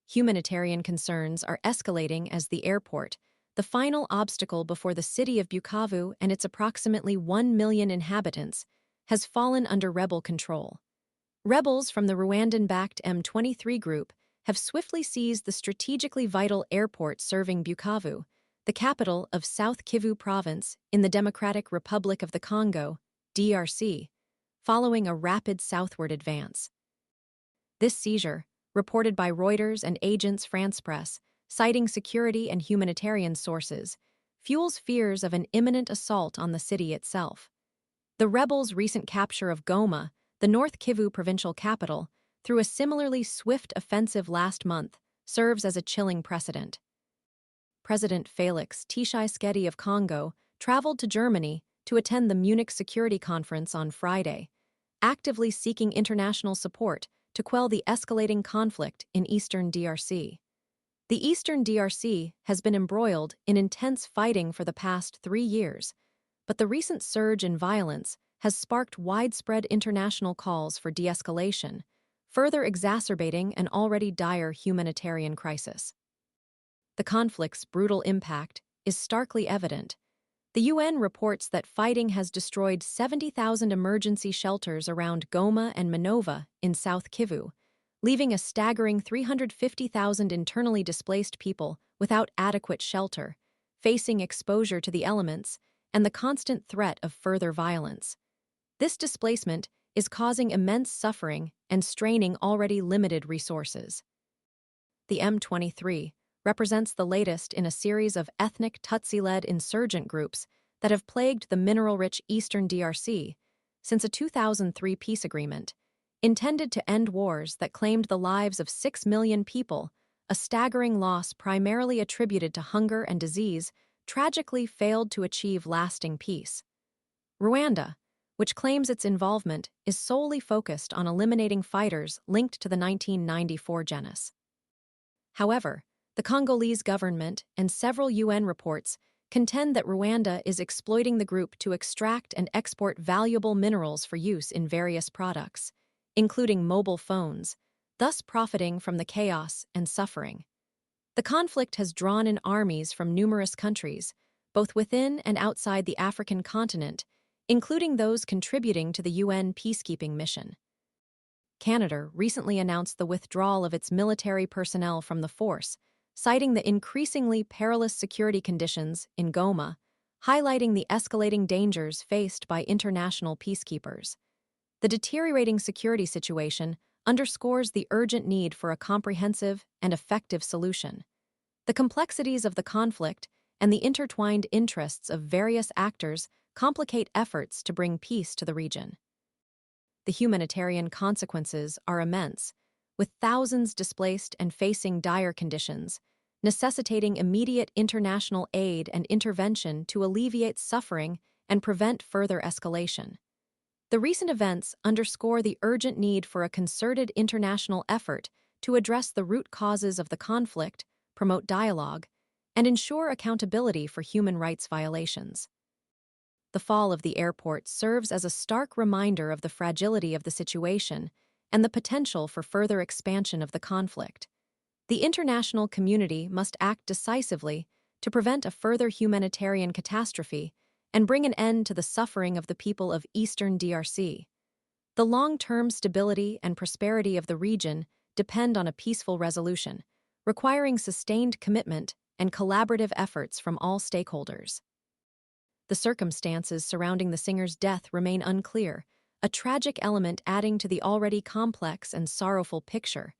Humanitarian concerns are escalating as the airport, the final obstacle before the city of Bukavu and its approximately 1 million inhabitants, has fallen under rebel control. Rebels from the Rwandan-backed M23 group have swiftly seized the strategically vital airport serving Bukavu, the capital of South Kivu Province in the Democratic Republic of the Congo, DRC, following a rapid southward advance. This seizure, reported by Reuters and Agence France-Presse, citing security and humanitarian sources, fuels fears of an imminent assault on the city itself. The rebels' recent capture of Goma, the North Kivu provincial capital, through a similarly swift offensive last month, serves as a chilling precedent. President Félix Tshisekedi of Congo traveled to Germany to attend the Munich Security Conference on Friday, actively seeking international support to quell the escalating conflict in eastern DRC. The eastern DRC has been embroiled in intense fighting for the past 3 years, but the recent surge in violence has sparked widespread international calls for de-escalation, further exacerbating an already dire humanitarian crisis. The conflict's brutal impact is starkly evident. The UN reports that fighting has destroyed 70,000 emergency shelters around Goma and Minova in South Kivu, leaving a staggering 350,000 internally displaced people without adequate shelter, facing exposure to the elements and the constant threat of further violence. This displacement is causing immense suffering and straining already limited resources. The M23 represents the latest in a series of ethnic Tutsi-led insurgent groups that have plagued the mineral-rich eastern DRC since a 2003 peace agreement, intended to end wars that claimed the lives of 6 million people, a staggering loss primarily attributed to hunger and disease, tragically failed to achieve lasting peace. Rwanda, which claims its involvement, is solely focused on eliminating fighters linked to the 1994 genocide. However, the Congolese government and several UN reports contend that Rwanda is exploiting the group to extract and export valuable minerals for use in various products, including mobile phones, thus profiting from the chaos and suffering. The conflict has drawn in armies from numerous countries, both within and outside the African continent, including those contributing to the UN peacekeeping mission. Canada recently announced the withdrawal of its military personnel from the force, citing the increasingly perilous security conditions in Goma, highlighting the escalating dangers faced by international peacekeepers. The deteriorating security situation underscores the urgent need for a comprehensive and effective solution. The complexities of the conflict and the intertwined interests of various actors complicate efforts to bring peace to the region. The humanitarian consequences are immense, with thousands displaced and facing dire conditions, necessitating immediate international aid and intervention to alleviate suffering and prevent further escalation. The recent events underscore the urgent need for a concerted international effort to address the root causes of the conflict, promote dialogue, and ensure accountability for human rights violations. The fall of the airport serves as a stark reminder of the fragility of the situation and the potential for further expansion of the conflict. The international community must act decisively to prevent a further humanitarian catastrophe and bring an end to the suffering of the people of eastern DRC. The long-term stability and prosperity of the region depend on a peaceful resolution, requiring sustained commitment and collaborative efforts from all stakeholders. The circumstances surrounding the singer's death remain unclear, a tragic element adding to the already complex and sorrowful picture.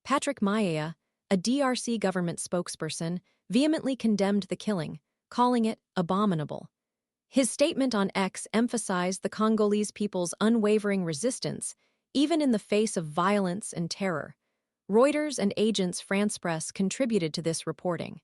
Patrick Mayea, a DRC government spokesperson, vehemently condemned the killing, calling it abominable. His statement on X emphasized the Congolese people's unwavering resistance, even in the face of violence and terror. Reuters and Agence France-Presse contributed to this reporting.